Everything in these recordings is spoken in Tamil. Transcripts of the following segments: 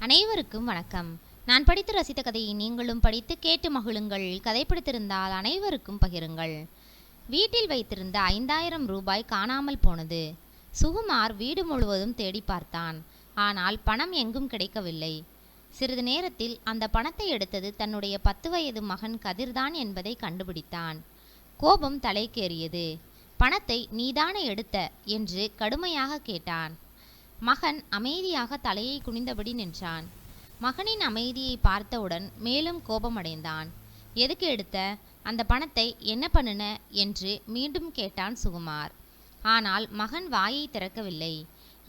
அனைவருக்கும் வணக்கம். நான் படித்து ரசித்த கதையை நீங்களும் படித்து கேட்டு மகிழுங்கள். கதை பிடித்திருந்தால் அனைவருக்கும் பகிருங்கள். வீட்டில் வைத்திருந்த 5000 ரூபாய் காணாமல் போனது. சுகுமார் வீடு முழுவதும் தேடி பார்த்தான். ஆனால் பணம் எங்கும் கிடைக்கவில்லை. சிறிது நேரத்தில் அந்த பணத்தை எடுத்தது தன்னுடைய 10 வயது மகன் கதிர்தான் என்பதை கண்டுபிடித்தான். கோபம் தலைக்கேறியது. பணத்தை நீதானே எடுத்த என்று கடுமையாக கேட்டான். மகன் அமைதியாக தலையை குனிந்தபடி நின்றான். மகனின் அமைதியை பார்த்தவுடன் மேலும் கோபமடைந்தான். எதுக்கு எடுத்த? அந்த பணத்தை என்ன பண்ணுன என்று மீண்டும் கேட்டான் சுகுமார். ஆனால் மகன் வாயை திறக்கவில்லை.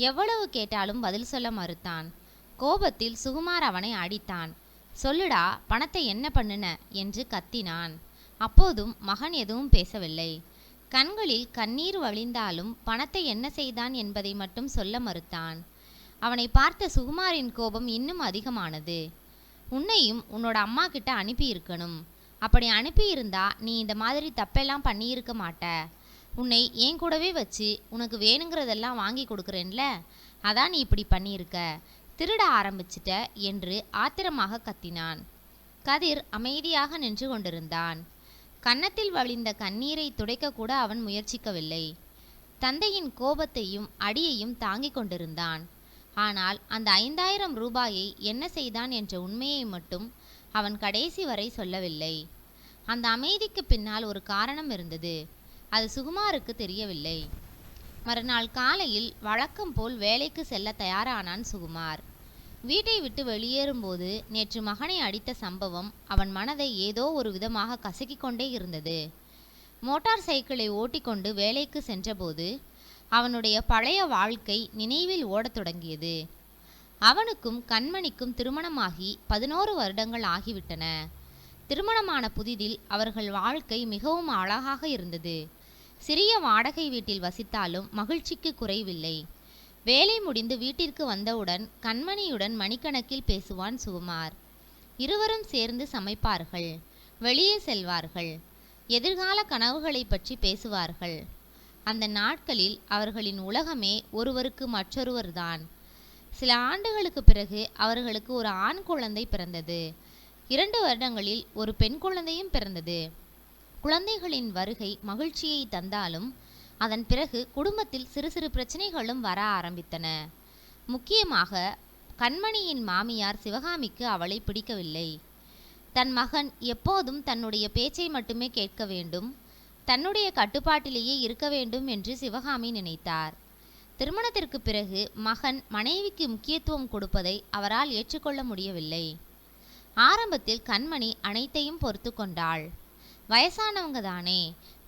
எவ்வளவு கேட்டாலும் பதில் சொல்ல மறுத்தான். கோபத்தில் சுகுமார் அவனை அடித்தான். சொல்லுடா, பணத்தை என்ன பண்ணுன என்று கத்தினான். அப்போதும் மகன் எதுவும் பேசவில்லை. கண்களில் கண்ணீர் வழிந்தாலும் பணத்தை என்ன செய்தான் என்பதை மட்டும் சொல்ல மறுத்தான். அவனை பார்த்த சுகுமாரின் கோபம் இன்னும் அதிகமானது. உன்னையும் உன்னோட அம்மா கிட்ட அனுப்பியிருக்கணும். அப்படி அனுப்பியிருந்தா நீ இந்த மாதிரி தப்பெல்லாம் பண்ணியிருக்க மாட்ட. உன்னை என் கூடவே வச்சு உனக்கு வேணுங்கிறதெல்லாம் வாங்கி கொடுக்குறேன்ல, அதான் நீ இப்படி பண்ணியிருக்க. திருட ஆரம்பிச்சிட்ட என்று ஆத்திரமாக கத்தினான். கதிர் அமைதியாக நின்று கொண்டிருந்தான். கன்னத்தில் வழிந்த கண்ணீரை துடைக்கக்கூட அவன் முயற்சிக்கவில்லை. தந்தையின் கோபத்தையும் அடியையும் தாங்கிக் கொண்டிருந்தான். ஆனால் அந்த 5000 ரூபாயை என்ன செய்தான் என்ற உண்மையை மட்டும் அவன் கடைசி வரை சொல்லவில்லை. அந்த அமைதிக்கு பின்னால் ஒரு காரணம் இருந்தது. அது சுகுமாருக்கு தெரியவில்லை. மறுநாள் காலையில் வழக்கம் போல் வேலைக்கு செல்ல தயாரானான் சுகுமார். வீட்டை விட்டு வெளியேறும்போது நேற்று மகனை அடித்த சம்பவம் அவன் மனதை ஏதோ ஒரு விதமாக கசக்கிக் கொண்டே இருந்தது. மோட்டார் சைக்கிளை ஓட்டிக்கொண்டு வேலைக்கு சென்றபோது அவனுடைய பழைய வாழ்க்கை நினைவில் ஓடத் தொடங்கியது. அவனுக்கும் கண்மணிக்கும் திருமணமாகி 11 வருடங்கள் ஆகிவிட்டன. திருமணமான புதிதில் அவர்கள் வாழ்க்கை மிகவும் அழகாக இருந்தது. சிறிய வாடகை வீட்டில் வசித்தாலும் மகிழ்ச்சிக்கு குறைவில்லை. வேலை முடிந்து வீட்டிற்கு வந்தவுடன் கண்மணியுடன் மணிக்கணக்கில் பேசுவான் சுகுமார். இருவரும் சேர்ந்து சமைப்பார்கள், வெளியே செல்வார்கள், எதிர்கால கனவுகளை பற்றி பேசுவார்கள். அந்த நாட்களில் அவர்களின் உலகமே ஒருவருக்கு மற்றொருவர்தான். சில ஆண்டுகளுக்கு பிறகு அவர்களுக்கு ஒரு ஆண் குழந்தை பிறந்தது. 2 வருடங்களில் ஒரு பெண் குழந்தையும் பிறந்தது. குழந்தைகளின் வருகை மகிழ்ச்சியை தந்தாலும் அதன் பிறகு குடும்பத்தில் சிறு சிறு பிரச்சனைகளும் வர ஆரம்பித்தன. முக்கியமாக கண்மணியின் மாமியார் சிவகாமிக்கு அவளை பிடிக்கவில்லை. தன் மகன் எப்போதும் தன்னுடைய பேச்சை மட்டுமே கேட்க வேண்டும், தன்னுடைய கட்டுப்பாட்டிலேயே இருக்க வேண்டும் என்று சிவகாமி நினைத்தார். திருமணத்திற்கு பிறகு மகன் மனைவிக்கு முக்கியத்துவம் கொடுப்பதை அவரால் ஏற்றுக்கொள்ள முடியவில்லை. ஆரம்பத்தில் கண்மணி அனைத்தையும் பொறுத்து கொண்டாள். வயசானவங்க தானே,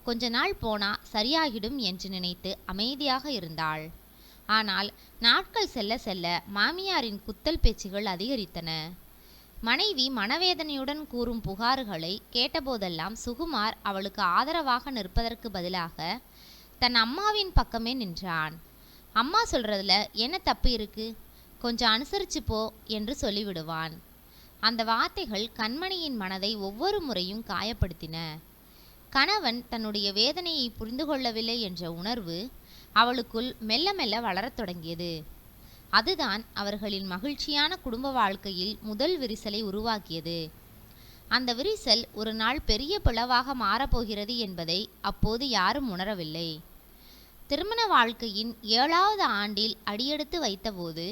கொஞ்ச நாள் போனா சரியாகிடும் என்று நினைத்து அமைதியாக இருந்தாள். ஆனால் நாட்கள் செல்ல செல்ல மாமியாரின் குத்தல் பேச்சுகள் அதிகரித்தன. மனைவி மனவேதனையுடன் கூறும் புகார்களை கேட்டபோதெல்லாம் சுகுமார் அவளுக்கு ஆதரவாக நிற்பதற்கு பதிலாக தன் அம்மாவின் பக்கமே நின்றான். அம்மா சொல்றதுல என்ன தப்பு இருக்கு, கொஞ்சம் அனுசரிச்சு போ என்று சொல்லிவிடுவான். அந்த வார்த்தைகள் கண்மணியின் மனதை ஒவ்வொரு முறையும் காயப்படுத்தின. கணவன் தன்னுடைய வேதனையை புரிந்து கொள்ளவில்லை என்ற உணர்வு அவளுக்குள் மெல்ல மெல்ல வளரத் தொடங்கியது. அதுதான் அவர்களின் மகிழ்ச்சியான குடும்ப வாழ்க்கையில் முதல் விரிசலை உருவாக்கியது. அந்த விரிசல் ஒரு நாள் பெரிய பிளவாக மாறப்போகிறது என்பதை அப்போது யாரும் உணரவில்லை. திருமண வாழ்க்கையின் 7வது ஆண்டில் அடியெடுத்து வைத்தபோது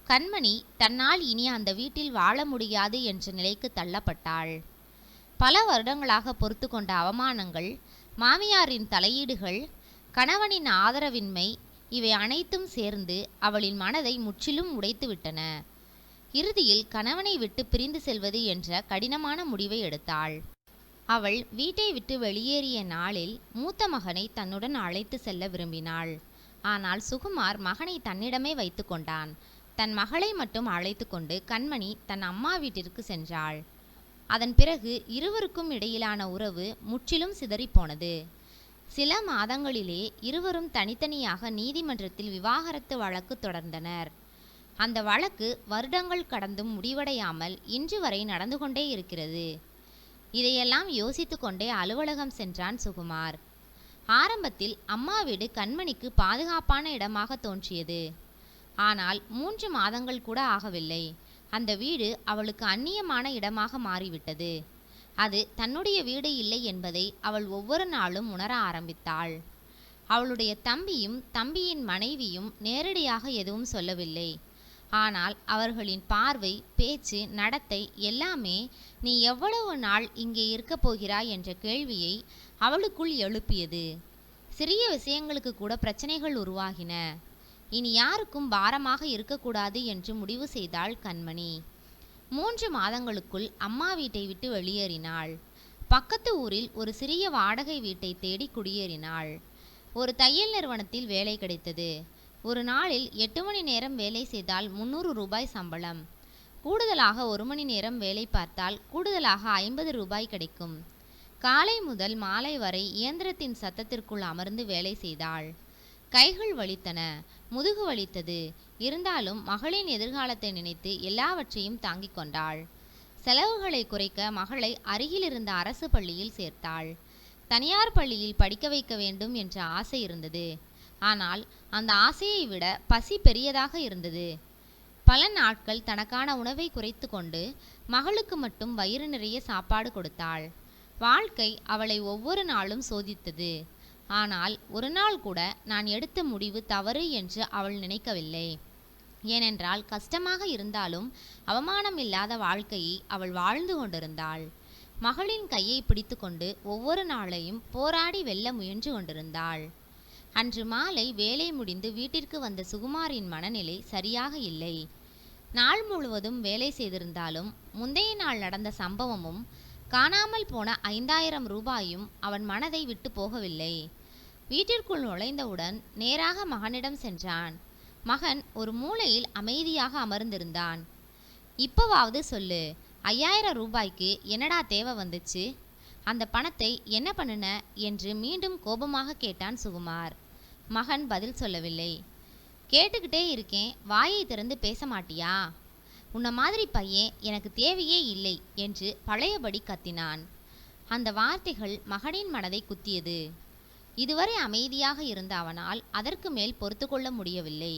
கண்மணி தன்னால் இனி அந்த வீட்டில் வாழ முடியாது என்ற நிலைக்கு தள்ளப்பட்டாள். பல வருடங்களாக பொறுத்து கொண்ட அவமானங்கள், மாமியாரின் தலையீடுகள், கணவனின் ஆதரவின்மை, இவை அனைத்தும் சேர்ந்து அவளின் மனதை முற்றிலும் உடைத்துவிட்டன. இறுதியில் கணவனை விட்டு பிரிந்து செல்வது என்ற கடினமான முடிவை எடுத்தாள். அவள் வீட்டை விட்டு வெளியேறிய நாளில் மூத்த மகனை தன்னுடன் அழைத்து செல்ல விரும்பினாள். ஆனால் சுகுமார் மகனை தன்னிடமே வைத்து கொண்டான். தன் மகளை மட்டும் அழைத்து கொண்டு கண்மணி தன் அம்மா வீட்டிற்கு சென்றாள். அதன் பிறகு இருவருக்கும் இடையிலான உறவு முற்றிலும் சிதறிப்போனது. சில மாதங்களிலே இருவரும் தனித்தனியாக நீதிமன்றத்தில் விவாகரத்து வழக்கு தொடர்ந்தனர். அந்த வழக்கு வருடங்கள் கடந்தும் முடிவடையாமல் இன்று வரை நடந்து கொண்டே இருக்கிறது. இதையெல்லாம் யோசித்து கொண்டே அலுவலகம் சென்றான் சுகுமார். ஆரம்பத்தில் அம்மா வீடு கண்மணிக்கு பாதுகாப்பான இடமாக தோன்றியது. ஆனால் 3 மாதங்கள் கூட ஆகவில்லை. அந்த வீடு அவளுக்கு அந்நியமான இடமாக மாறிவிட்டது. அது தன்னுடைய வீடு இல்லை என்பதை அவள் ஒவ்வொரு நாளும் உணர ஆரம்பித்தாள். அவளுடைய தம்பியும் தம்பியின் மனைவியும் நேரடியாக எதுவும் சொல்லவில்லை. ஆனால் அவர்களின் பார்வை, பேச்சு, நடத்தை எல்லாமே நீ எவ்வளவு நாள் இங்கே இருக்கப் போகிறாய் என்ற கேள்வியை அவளுக்குள் எழுப்பியது. சிறிய விஷயங்களுக்கு கூட பிரச்சனைகள் உருவாகின. இனி யாருக்கும் பாரமாக இருக்கக்கூடாது என்று முடிவு செய்தாள் கண்மணி. 3 மாதங்களுக்குள் அம்மா வீட்டை விட்டு வெளியேறினாள். பக்கத்து ஊரில் ஒரு சிறிய வாடகை வீட்டை தேடி குடியேறினாள். ஒரு தையல் நிறுவனத்தில் வேலை கிடைத்தது. ஒரு நாளில் 8 மணி நேரம் வேலை செய்தால் 300 ரூபாய் சம்பளம். கூடுதலாக 1 மணி நேரம் வேலை பார்த்தால் கூடுதலாக 50 ரூபாய் கிடைக்கும். காலை முதல் மாலை வரை இயந்திரத்தின் சத்தத்திற்குள் அமர்ந்து வேலை செய்தாள். கைகள் வலித்தன, முதுகு வலித்தது. இருந்தாலும் மகளின் எதிர்காலத்தை நினைத்து எல்லாவற்றையும் தாங்கிக் கொண்டாள். செலவுகளை குறைக்க மகளை அருகில் இருந்த அரசு பள்ளியில் சேர்த்தாள். தனியார் பள்ளியில் படிக்க வைக்க வேண்டும் என்ற ஆசை இருந்தது. ஆனால் அந்த ஆசையை விட பசி பெரியதாக இருந்தது. பல நாட்கள் தனக்கான உணவை குறைத்து கொண்டு மகளுக்கு மட்டும் வயிறு நிறைய சாப்பாடு கொடுத்தாள். வாழ்க்கை அவளை ஒவ்வொரு நாளும் சோதித்தது. ஆனால் ஒரு நாள் கூட நான் எடுத்த முடிவு தவறு என்று அவள் நினைக்கவில்லை. ஏனென்றால் கஷ்டமாக இருந்தாலும் அவமானம் இல்லாத வாழ்க்கையை அவள் வாழ்ந்து கொண்டிருந்தாள். மகளின் கையை பிடித்து கொண்டு ஒவ்வொரு நாளையும் போராடி வெல்ல முயன்று கொண்டிருந்தாள். அன்று மாலை வேலை முடிந்து வீட்டிற்கு வந்த சுகுமாரின் மனநிலை சரியாக இல்லை. நாள் முழுவதும் வேலை செய்திருந்தாலும் முந்தைய நாள் நடந்த சம்பவமும் காணாமல் போன 5000 ரூபாயும் அவன் மனதை விட்டு போகவில்லை. வீட்டிற்குள் நுழைந்தவுடன் நேராக மகனிடம் சென்றான். மகன் ஒரு மூலையில் அமைதியாக அமர்ந்திருந்தான். இப்போவாவது சொல்லு, 5000 ரூபாய்க்கு என்னடா தேவை வந்துச்சு? அந்த பணத்தை என்ன பண்ணுன என்று மீண்டும் கோபமாக கேட்டான் சுகுமார். மகன் பதில் சொல்லவில்லை. கேட்டுக்கிட்டே இருக்கேன், வாயை திறந்து பேச மாட்டியா? உன்ன மாதிரி பையன் எனக்கு தேவையே இல்லை என்று பழையபடி கத்தினான். அந்த வார்த்தைகள் மகனின் மனதை குத்தியது. இதுவரை அமைதியாக இருந்த அவனால் அதற்கு மேல் பொறுத்து கொள்ள முடியவில்லை.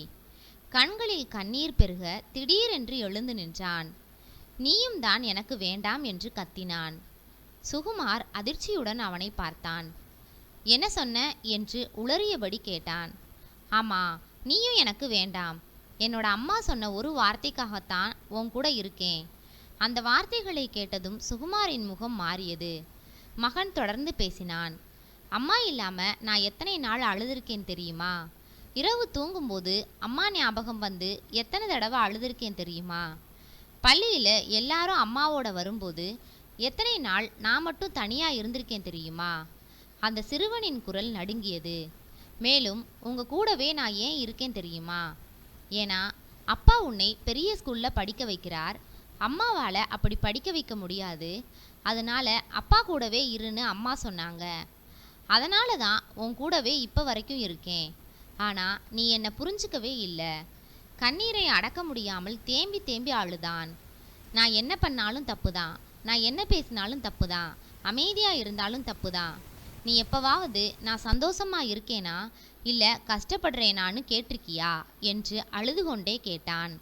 கண்களில் கண்ணீர் பெருக திடீரென்று எழுந்து நின்றான். நீயும் தான் எனக்கு வேண்டாம் என்று கத்தினான். சுகுமார் அதிர்ச்சியுடன் அவனை பார்த்தான். என்ன சொன்ன என்று உளறியபடி கேட்டான். ஆமா, நீயும் எனக்கு வேண்டாம். என்னோட அம்மா சொன்ன ஒரு வார்த்தைக்காகத்தான் உன் கூட இருக்கேன். அந்த வார்த்தைகளை கேட்டதும் சுகுமாரின் முகம் மாறியது. மகன் தொடர்ந்து பேசினான். அம்மா இல்லாம நான் எத்தனை நாள் அழுதுருக்கேன் தெரியுமா? இரவு தூங்கும்போது அம்மா ஞாபகம் வந்து எத்தனை தடவை அழுதுருக்கேன் தெரியுமா? பள்ளியில் எல்லாரும் அம்மாவோட வரும்போது எத்தனை நாள் நான் மட்டும் தனியாக இருந்திருக்கேன் தெரியுமா? அந்த சிறுவனின் குரல் நடுங்கியது. மேலும் உங்கள் கூடவே நான் ஏன் இருக்கேன் தெரியுமா? ஏன்னா அப்பா உன்னை பெரிய ஸ்கூலில் படிக்க வைக்கிறார். அம்மாவால் அப்படி படிக்க வைக்க முடியாது. அதனால் அப்பா கூடவே இருன்னு அம்மா சொன்னாங்க. அதனால தான் உன் கூடவே இப்போ வரைக்கும் இருக்கேன். ஆனால் நீ என்னை புரிஞ்சிக்கவே இல்லை. கண்ணீரை அடக்க முடியாமல் தேம்பி தேம்பி அழுதான். நான் என்ன பண்ணாலும் தப்பு தான், நான் என்ன பேசினாலும் தப்பு தான், அமைதியாக இருந்தாலும் தப்பு தான். நீ எப்போவாவது நான் சந்தோஷமாக இருக்கேனா இல்லை கஷ்டப்படுறேனான்னு கேட்டிருக்கியா என்று அழுது கொண்டே கேட்டான்.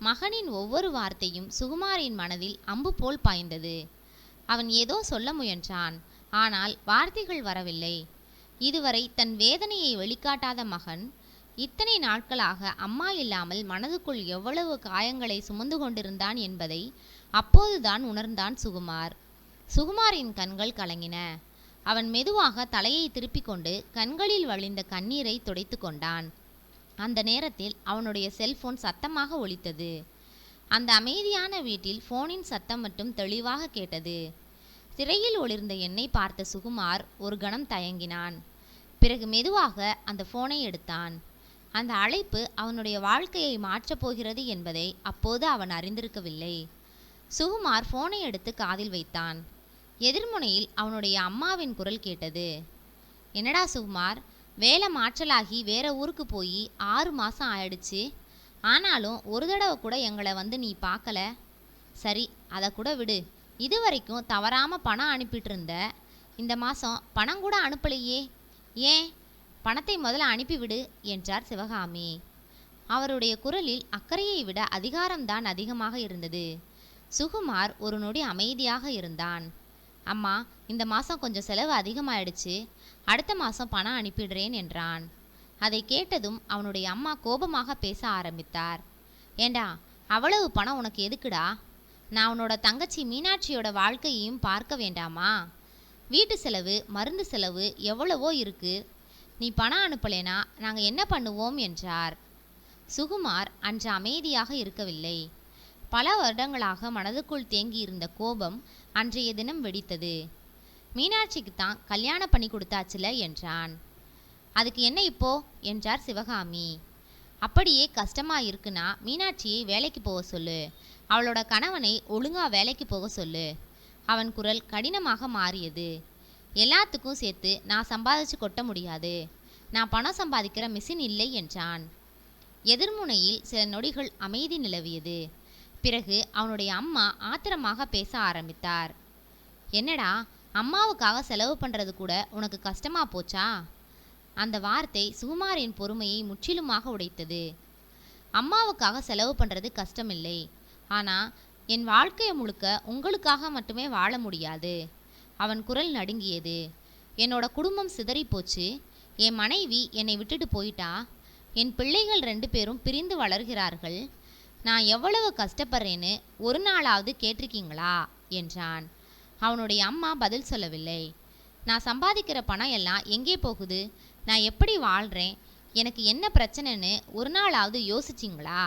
மகனின் ஒவ்வொரு வார்த்தையும் சுகுமாரின் மனதில் அம்பு போல் பாய்ந்தது. அவன் ஏதோ சொல்ல முயன்றான். ஆனால் வார்த்தைகள் வரவில்லை. இதுவரை தன் வேதனையை வெளிக்காட்டாத மகன் இத்தனை நாட்களாக அம்மா இல்லாமல் மனதுக்குள் எவ்வளவு காயங்களை சுமந்து கொண்டிருந்தான் என்பதை அப்போதுதான் உணர்ந்தான் சுகுமார். சுகுமாரின் கண்கள் கலங்கின. அவன் மெதுவாக தலையை திருப்பிக் கொண்டு கண்களில் வழிந்த கண்ணீரை துடைத்து கொண்டான். அந்த நேரத்தில் அவனுடைய செல்போன் சத்தமாக ஒலித்தது. அந்த அமைதியான வீட்டில் போனின் சத்தம் மட்டும் தெளிவாக கேட்டது. திரையில் ஒளிர்ந்த என்னை பார்த்த சுகுமார் ஒரு கணம் தயங்கினான். பிறகு மெதுவாக அந்த போனை எடுத்தான். அந்த அழைப்பு அவனுடைய வாழ்க்கையை மாற்றப் போகிறது என்பதை அப்போது அவன் அறிந்திருக்கவில்லை. சுகுமார் போனை எடுத்து காதில் வைத்தான். எதிர்முனையில் அவனுடைய அம்மாவின் குரல் கேட்டது. என்னடா சுகுமார், வேலை மாற்றலாகி வேற ஊருக்கு போய் 6 மாதம் ஆயிடுச்சு. ஆனாலும் ஒரு தடவை கூட எங்களை வந்து நீ பார்க்கல. சரி, அதை கூட விடு. இது வரைக்கும் தவறாமல் பணம் அனுப்பிட்டு இருந்த. இந்த மாதம் பணம் கூட அனுப்பலையே, ஏன்? பணத்தை முதல்ல அனுப்பிவிடு என்றார் சிவகாமி. அவருடைய குரலில் அக்கறையை விட அதிகாரம்தான் அதிகமாக இருந்தது. சுகுமார் ஒரு நொடி அமைதியாக இருந்தான். அம்மா, இந்த மாதம் கொஞ்சம் செலவு அதிகமாயிடுச்சு, அடுத்த மாதம் பணம் அனுப்பிடுறேன் என்றான். அதை கேட்டதும் அவனுடைய அம்மா கோபமாக பேச ஆரம்பித்தார். ஏண்டா, அவ்வளவு பணம் உனக்கு எதுக்குடா? நான் உன்னோட தங்கச்சி மீனாட்சியோட வாழ்க்கையையும் பார்க்க வேண்டாமா? வீட்டு செலவு, மருந்து செலவு எவ்வளவோ இருக்கு. நீ பணம் அனுப்பலேனா நாங்கள் என்ன பண்ணுவோம் என்றார். சுகுமார் அன்று அமைதியாக இருக்கவில்லை. பல வருடங்களாக மனதுக்குள் தேங்கியிருந்த கோபம் அன்றைய தினம் வெடித்தது. மீனாட்சிக்கு தான் கல்யாணம் பண்ணி கொடுத்தாச்சுல என்றான். அதுக்கு என்ன இப்போ என்றார் சிவகாமி. அப்படியே கஷ்டமா இருக்குன்னா மீனாட்சியை வேலைக்கு போக சொல்லு. அவளோட கணவனை ஒழுங்கா வேலைக்கு போக சொல்லு. அவன் குரல் கடினமாக மாறியது. எல்லாத்துக்கும் சேர்த்து நான் சம்பாதிச்சு கொட்ட முடியாது. நான் பணம் சம்பாதிக்கிற மிஷின் இல்லை என்றான். எதிர்முனையில் சில நொடிகள் அமைதி நிலவியது. பிறகு அவனுடைய அம்மா ஆத்திரமாக பேச ஆரம்பித்தார். என்னடா, அம்மாவுக்காக செலவு பண்ணுறது கூட உனக்கு கஷ்டமா போச்சா? அந்த வார்த்தை சுகுமாரின் பொறுமையை முற்றிலுமாக உடைத்தது. அம்மாவுக்காக செலவு பண்ணுறது கஷ்டமில்லை, ஆனால் என் வாழ்க்கையை முழுக்க உங்களுக்காக மட்டுமே வாழ முடியாது. அவன் குரல் நடுங்கியது. என்னோட குடும்பம் சிதறி போச்சு. என் மனைவி என்னை விட்டுட்டு போயிட்டா. என் பிள்ளைகள் 2 பேரும் பிரிந்து வளர்கிறார்கள். நான் எவ்வளவு கஷ்டப்படுறேன்னு ஒரு நாளாவது கேட்டிருக்கீங்களா என்றான். அவனுடைய அம்மா பதில் சொல்லவில்லை. நான் சம்பாதிக்கிற பணம் எல்லாம் எங்கே போகுது? நான் எப்படி வாழ்கிறேன்? எனக்கு என்ன பிரச்சனைன்னு ஒரு நாளாவது யோசிச்சிங்களா?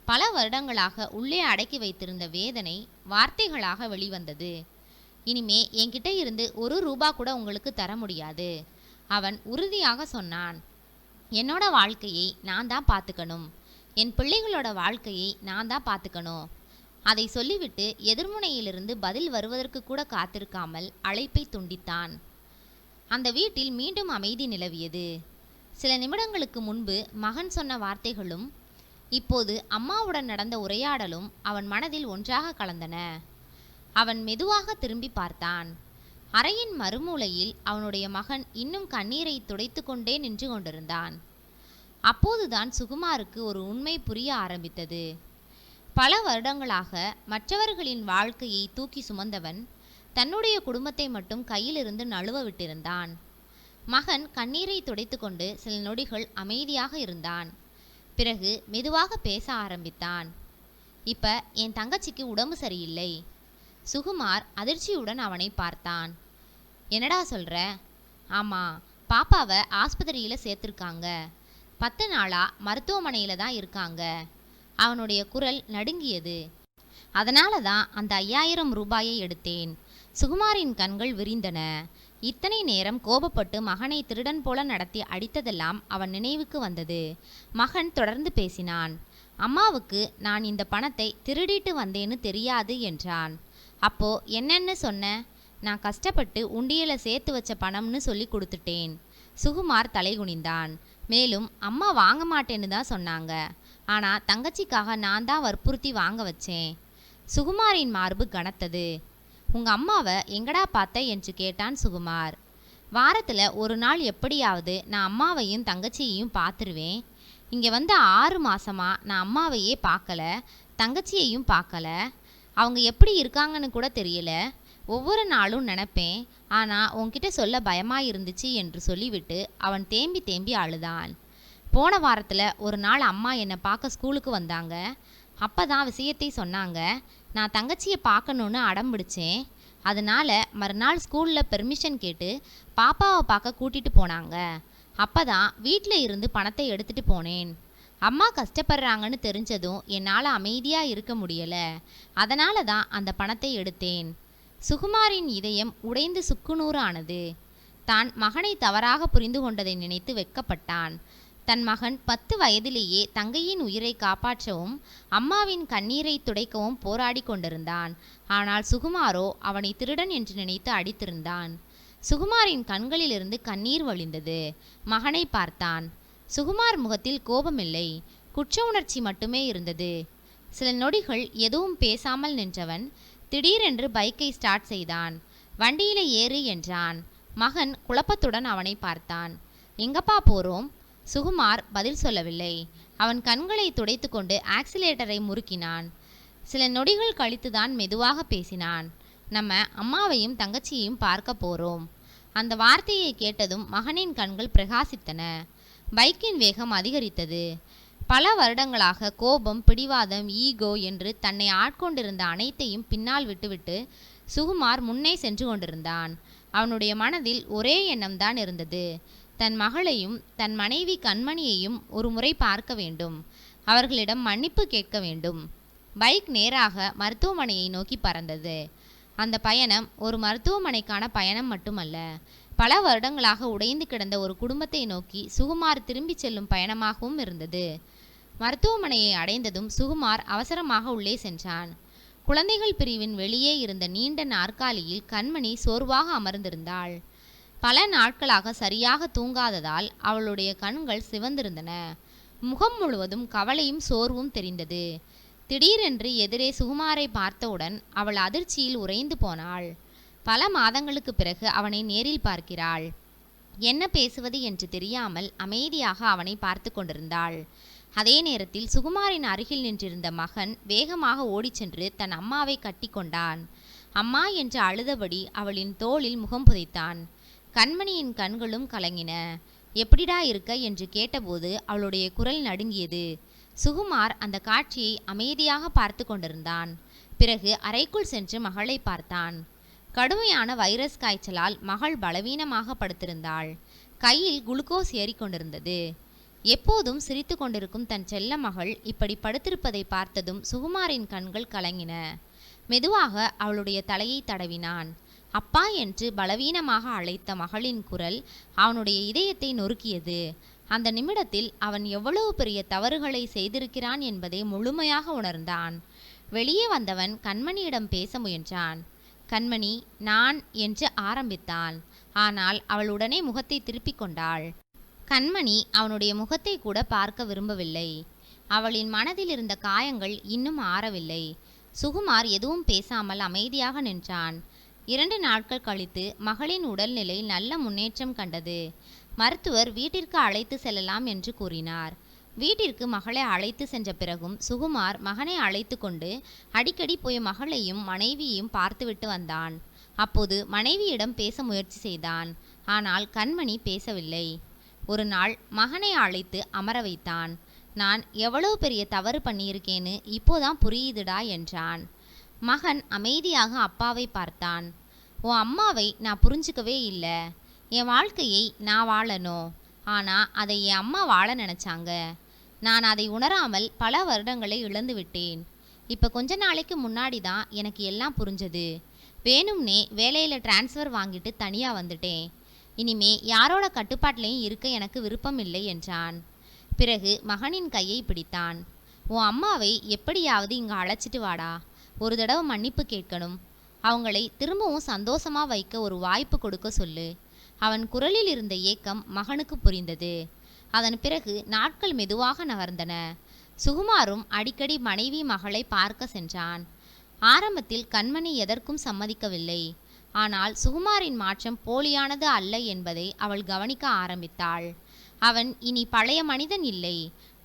பல வருடங்களாக உள்ளே அடக்கி வைத்திருந்த வேதனை வார்த்தைகளாக வெளிவந்தது. இனிமே என்கிட்ட இருந்து 1 ரூபா கூட உங்களுக்கு தர முடியாது, அவன் உறுதியாக சொன்னான். என்னோட வாழ்க்கையை நான் தான் பார்த்துக்கணும். என் பிள்ளைகளோட வாழ்க்கையை நான் தான் பார்த்துக்கணும். அதை சொல்லிவிட்டு எதிர்முனையிலிருந்து பதில் வருவதற்கு கூட காத்திருக்காமல் அழைப்பை துண்டித்தான். அந்த வீட்டில் மீண்டும் அமைதி நிலவியது. சில நிமிடங்களுக்கு முன்பு மகன் சொன்ன வார்த்தைகளும் இப்போது அம்மாவுடன் நடந்த உரையாடலும் அவன் மனதில் ஒன்றாக கலந்தன. அவன் மெதுவாக திரும்பி பார்த்தான். அறையின் மறுமூலையில் அவனுடைய மகன் இன்னும் கண்ணீரை துடைத்து கொண்டே நின்று கொண்டிருந்தான். அப்போதுதான் சுகுமாருக்கு ஒரு உண்மை புரிய ஆரம்பித்தது. பல வருடங்களாக மற்றவர்களின் வாழ்க்கையை தூக்கி சுமந்தவன் தன்னுடைய குடும்பத்தை மட்டும் கையிலிருந்து நழுவ விட்டிருந்தான். மகன் கண்ணீரை துடைத்து கொண்டு சில நொடிகள் அமைதியாக இருந்தான். பிறகு மெதுவாக பேச ஆரம்பித்தான். இப்ப என் தங்கச்சிக்கு உடம்பு சரியில்லை. சுகுமார் அதிர்ச்சியுடன் அவனை பார்த்தான். என்னடா சொல்ற? ஆமா, பாப்பாவை ஆஸ்பத்திரியில் சேர்த்துருக்காங்க. 10 நாளா மருத்துவமனையில் தான் இருக்காங்க. அவனுடைய குரல் நடுங்கியது. அதனால தான் அந்த 5000 ரூபாயை எடுத்தேன். சுகுமாரின் கண்கள் விரிந்தன. இத்தனை நேரம் கோபப்பட்டு மகனை திருடன் போல நடத்தி அடித்ததெல்லாம் அவன் நினைவுக்கு வந்தது. மகன் தொடர்ந்து பேசினான். அம்மாவுக்கு நான் இந்த பணத்தை திருடிட்டு வந்தேன்னு தெரியாது என்றான். அப்போ என்னன்னு சொன்ன? நான் கஷ்டப்பட்டு உண்டியலை சேர்த்து வச்ச பணம்னு சொல்லி கொடுத்துட்டேன். சுகுமார் தலைகுனிந்தான். மேலும் அம்மா வாங்க மாட்டேன்னு தான் சொன்னாங்க. ஆனால் தங்கச்சிக்காக நான் தான் வற்புறுத்தி வாங்க வச்சேன். சுகுமாரின் மார்பு கனத்தது. உங்க அம்மாவை எங்கடா பார்த்த என்று கேட்டான் சுகுமார். வாரத்தில் ஒரு நாள் எப்படியாவது நான் அம்மாவையும் தங்கச்சியையும் பார்த்துருவேன். இங்கே வந்து 6 மாசமா நான் அம்மாவையே பார்க்கல, தங்கச்சியையும் பார்க்கல. அவங்க எப்படி இருக்காங்கன்னு கூட தெரியல. ஒவ்வொரு நாளும் நினைப்பேன், ஆனால் உன்கிட்ட சொல்ல பயமாக இருந்துச்சு என்று சொல்லிவிட்டு அவன் தேம்பி தேம்பி அழுதான். போன வாரத்தில் ஒரு நாள் அம்மா என்னை பார்க்க ஸ்கூலுக்கு வந்தாங்க. அப்போ தான் விஷயத்தை சொன்னாங்க. நான் தங்கச்சியை பார்க்கணுன்னு அடம் பிடிச்சேன். அதனால மறுநாள் ஸ்கூலில் பெர்மிஷன் கேட்டு பாப்பாவை பார்க்க கூட்டிகிட்டு போனாங்க. அப்போ தான் வீட்டில் இருந்து பணத்தை எடுத்துகிட்டு போனேன். அம்மா கஷ்டப்படுறாங்கன்னு தெரிஞ்சதும் என்னால் அமைதியாக இருக்க முடியலை. அதனால தான் அந்த பணத்தை எடுத்தேன். சுகுமாரின் இதயம் உடைந்து சுக்குநூறு ஆனது. தான் மகனை தவறாக புரிந்து கொண்டதை நினைத்து வெட்கப்பட்டான். தன் மகன் 10 வயதிலேயே தங்கையின் உயிரை காப்பாற்றவும் அம்மாவின் கண்ணீரை துடைக்கவும் போராடி கொண்டிருந்தான். ஆனால் சுகுமாரோ அவனை திருடன் என்று நினைத்து அடித்திருந்தான். சுகுமாரின் கண்களிலிருந்து கண்ணீர் வழிந்தது. மகனை பார்த்தான். சுகுமார் முகத்தில் கோபமில்லை, குற்ற உணர்ச்சி மட்டுமே இருந்தது. சில நொடிகள் எதுவும் பேசாமல் நின்றவன் திடீரென்று பைக்கை ஸ்டார்ட் செய்தான். வண்டியில ஏறு என்றான். மகன் குழப்பத்துடன் அவனை பார்த்தான். எங்கப்பா போறோம்? சுகுமார் பதில் சொல்லவில்லை. அவன் கண்களை துடைத்து கொண்டு ஆக்சிலேட்டரை முறுக்கினான். சில நொடிகள் கழித்துதான் மெதுவாக பேசினான். நம்ம அம்மாவையும் தங்கச்சியையும் பார்க்க போறோம். அந்த வார்த்தையை கேட்டதும் மகனின் கண்கள் பிரகாசித்தன. பைக்கின் வேகம் அதிகரித்தது. பல வருடங்களாக கோபம், பிடிவாதம், ஈகோ என்று தன்னை ஆட்கொண்டிருந்த அனைத்தையும் பின்னால் விட்டுவிட்டு சுகுமார் முன்னே சென்று கொண்டிருந்தான். அவனுடைய மனதில் ஒரே எண்ணம்தான் இருந்தது. தன் மகளையும் தன் மனைவி கண்மணியையும் ஒரு முறை பார்க்க வேண்டும். அவர்களிடம் மன்னிப்பு கேட்க வேண்டும். பைக் நேராக மருத்துவமனையை நோக்கி பறந்தது. அந்த பயணம் ஒரு மருத்துவமனைக்கான பயணம் மட்டுமல்ல, பல வருடங்களாக உடைந்து கிடந்த ஒரு குடும்பத்தை நோக்கி சுகுமார் திரும்பி செல்லும் பயணமாகவும் இருந்தது. மருத்துவமனையை அடைந்ததும் சுகுமார் அவசரமாக உள்ளே சென்றான். குழந்தைகள் பிரிவின் வெளியே இருந்த நீண்ட நாற்காலியில் கண்மணி சோர்வாக அமர்ந்திருந்தாள். பல நாட்களாக சரியாக தூங்காததால் அவளுடைய கண்கள் சிவந்திருந்தன. முகம் முழுவதும் கவலையும் சோர்வும் தெரிந்தது. திடீரென்று எதிரே சுகுமாரை பார்த்தவுடன் அவள் அதிர்ச்சியில் உறைந்து போனாள். பல மாதங்களுக்கு பிறகு அவனை நேரில் பார்க்கிறாள். என்ன பேசுவது என்று தெரியாமல் அமைதியாக அவனை பார்த்து கொண்டிருந்தாள். அதே நேரத்தில் சுகுமாரின் அருகில் நின்றிருந்த மகன் வேகமாக ஓடிச் சென்று தன் அம்மாவை கட்டி கொண்டான். அம்மா என்று அழுதபடி அவளின் தோளில் முகம் புதைத்தான். கண்மணியின் கண்களும் கலங்கின. எப்படிடா இருக்க என்று கேட்டபோது அவளுடைய குரல் நடுங்கியது. சுகுமார் அந்த காட்சியை அமைதியாக பார்த்து கொண்டிருந்தான். பிறகு அறைக்குள் சென்று மகளை பார்த்தான். கடுமையான வைரஸ் காய்ச்சலால் மகள் பலவீனமாக படுத்திருந்தாள். கையில் குளுக்கோஸ் ஏறிக்கொண்டிருந்தது. எப்போதும் சிரித்து கொண்டிருக்கும் தன் செல்ல மகள் இப்படி படுத்திருப்பதை பார்த்ததும் சுகுமாரின் கண்கள் கலங்கின. மெதுவாக அவளுடைய தலையை தடவினான். அப்பா என்று பலவீனமாக அழைத்த மகளின் குரல் அவனுடைய இதயத்தை நொறுக்கியது. அந்த நிமிடத்தில் அவன் எவ்வளவு பெரிய தவறுகளை செய்திருக்கிறான் என்பதை முழுமையாக உணர்ந்தான். வெளியே வந்தவன் கண்மணியிடம் பேச முயன்றான். கண்மணி, நான் என்று ஆரம்பித்தான். ஆனால் அவள் உடனே முகத்தை திருப்பிக் கொண்டாள். கண்மணி அவனுடைய முகத்தை கூட பார்க்க விரும்பவில்லை. அவளின் மனதில் இருந்த காயங்கள் இன்னும் ஆறவில்லை. சுகுமார் எதுவும் பேசாமல் அமைதியாக நின்றான். 2 நாட்கள் கழித்து மகளின் உடல்நிலை நல்ல முன்னேற்றம் கண்டது. மருத்துவர் வீட்டிற்கு அழைத்து செல்லலாம் என்று கூறினார். வீட்டிற்கு மகளை அழைத்து சென்ற பிறகும் சுகுமார் மகனை அழைத்து கொண்டு அடிக்கடி போய் மகளையும் மனைவியையும் பார்த்துவிட்டு வந்தான். அப்போது மனைவியிடம் பேச முயற்சி செய்தான். ஆனால் கண்மணி பேசவில்லை. ஒரு நாள் மகனை அழைத்து அமர வைத்தான். நான் எவ்வளவு பெரிய தவறு பண்ணியிருக்கேன்னு இப்போதான் புரியுதுடா என்றான். மகன் அமைதியாக அப்பாவை பார்த்தான். உன் அம்மாவை நான் புரிஞ்சுக்கவே இல்லை. என் வாழ்க்கையை நான் வாழணும். ஆனால் அதை என் அம்மா வாழ நினச்சாங்க. நான் அதை உணராமல் பல வருடங்களை இழந்து விட்டேன். இப்போ கொஞ்ச நாளைக்கு முன்னாடி தான் எனக்கு எல்லாம் புரிஞ்சது. வேணும்னே வேலையில் டிரான்ஸ்ஃபர் வாங்கிட்டு தனியாக வந்துட்டேன். இனிமே யாரோட கட்டுப்பாட்டிலையும் இருக்க எனக்கு விருப்பம் இல்லை என்றான். பிறகு மகனின் கையை பிடித்தான். உன் அம்மாவை எப்படியாவது இங்கே அழைச்சிட்டு வாடா. ஒரு தடவை மன்னிப்பு கேட்கணும். அவங்களை திரும்பவும் சந்தோஷமாக வைக்க ஒரு வாய்ப்பு கொடுக்க சொல்லு. அவன் குரலில் இருந்த ஏக்கம் மகனுக்கு புரிந்தது. அதன் பிறகு நாட்கள் மெதுவாக நகர்ந்தன. சுகுமாரும் அடிக்கடி மனைவி மகளை பார்க்க சென்றான். ஆரம்பத்தில் கண்மணி எதற்கும் சம்மதிக்கவில்லை. ஆனால் சுகுமாரின் மாற்றம் போலியானது அல்ல என்பதை அவள் கவனிக்க ஆரம்பித்தாள். அவன் இனி பழைய மனிதன் இல்லை.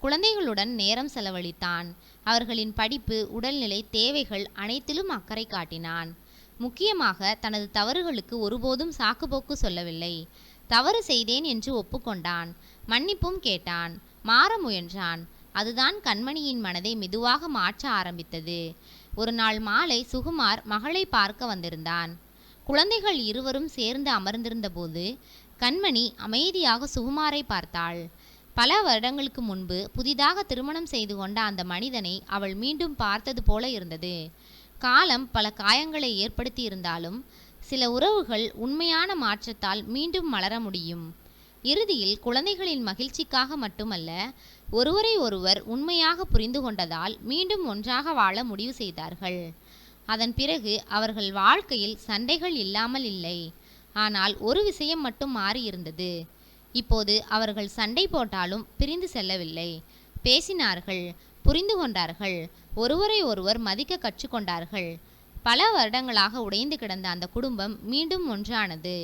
குழந்தைகளுடன் நேரம் செலவழித்தான். அவர்களின் படிப்பு, உடல்நிலை, தேவைகள் அனைத்திலும் அக்கறை காட்டினான். முக்கியமாக தனது தவறுகளுக்கு ஒருபோதும் சாக்குப்போக்கு சொல்லவில்லை. தவறு செய்தேன் என்று ஒப்புக்கொண்டான். மன்னிப்பும் கேட்டான். மாற முயன்றான். அதுதான் கண்மணியின் மனதை மெதுவாக மாற்ற ஆரம்பித்தது. ஒரு நாள் மாலை சுகுமார் மகளை பார்க்க வந்திருந்தான். குழந்தைகள் இருவரும் சேர்ந்து அமர்ந்திருந்த போது கண்மணி அமைதியாக சுகுமாரை பார்த்தாள். பல வருடங்களுக்கு முன்பு புதிதாக திருமணம் செய்து கொண்ட அந்த மனிதனை அவள் மீண்டும் பார்த்தது போல இருந்தது. காலம் பல காயங்களை ஏற்படுத்தி இருந்தாலும் சில உறவுகள் உண்மையான மாற்றத்தால் மீண்டும் மலர முடியும். இறுதியில் குழந்தைகளின் மகிழ்ச்சிக்காக மட்டுமல்ல, ஒருவரை ஒருவர் உண்மையாக புரிந்து கொண்டதால் மீண்டும் ஒன்றாக வாழ முடிவு செய்தார்கள். அதன் பிறகு அவர்கள் வாழ்க்கையில் சண்டைகள் இல்லாமல் இல்லை. ஆனால் ஒரு விஷயம் மட்டும் மாறியிருந்தது. இப்போது அவர்கள் சண்டை போட்டாலும் பிரிந்து செல்லவில்லை. பேசினார்கள், புரிந்து கொண்டார்கள், ஒருவரை ஒருவர் மதிக்க கற்றுக்கொண்டார்கள். பல வருடங்களாக உடைந்து கிடந்த அந்த குடும்பம் மீண்டும் ஒன்றானது.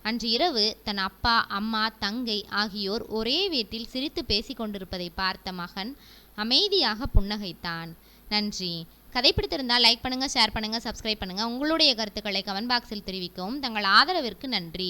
அன்று இரவு தன் அப்பா, அம்மா, தங்கை ஆகியோர் ஒரே வீட்டில் சிரித்து பேசிக் கொண்டிருப்பதை பார்த்த மகன் அமைதியாக புன்னகைத்தான். நன்றி. கதை பிடித்திருந்தால் லைக் பண்ணுங்க, ஷேர் பண்ணுங்க, சப்ஸ்கிரைப் பண்ணுங்க. உங்களுடைய கருத்துக்களை கமெண்ட் பாக்ஸில் தெரிவிக்கவும். தங்கள் ஆதரவிற்கு நன்றி.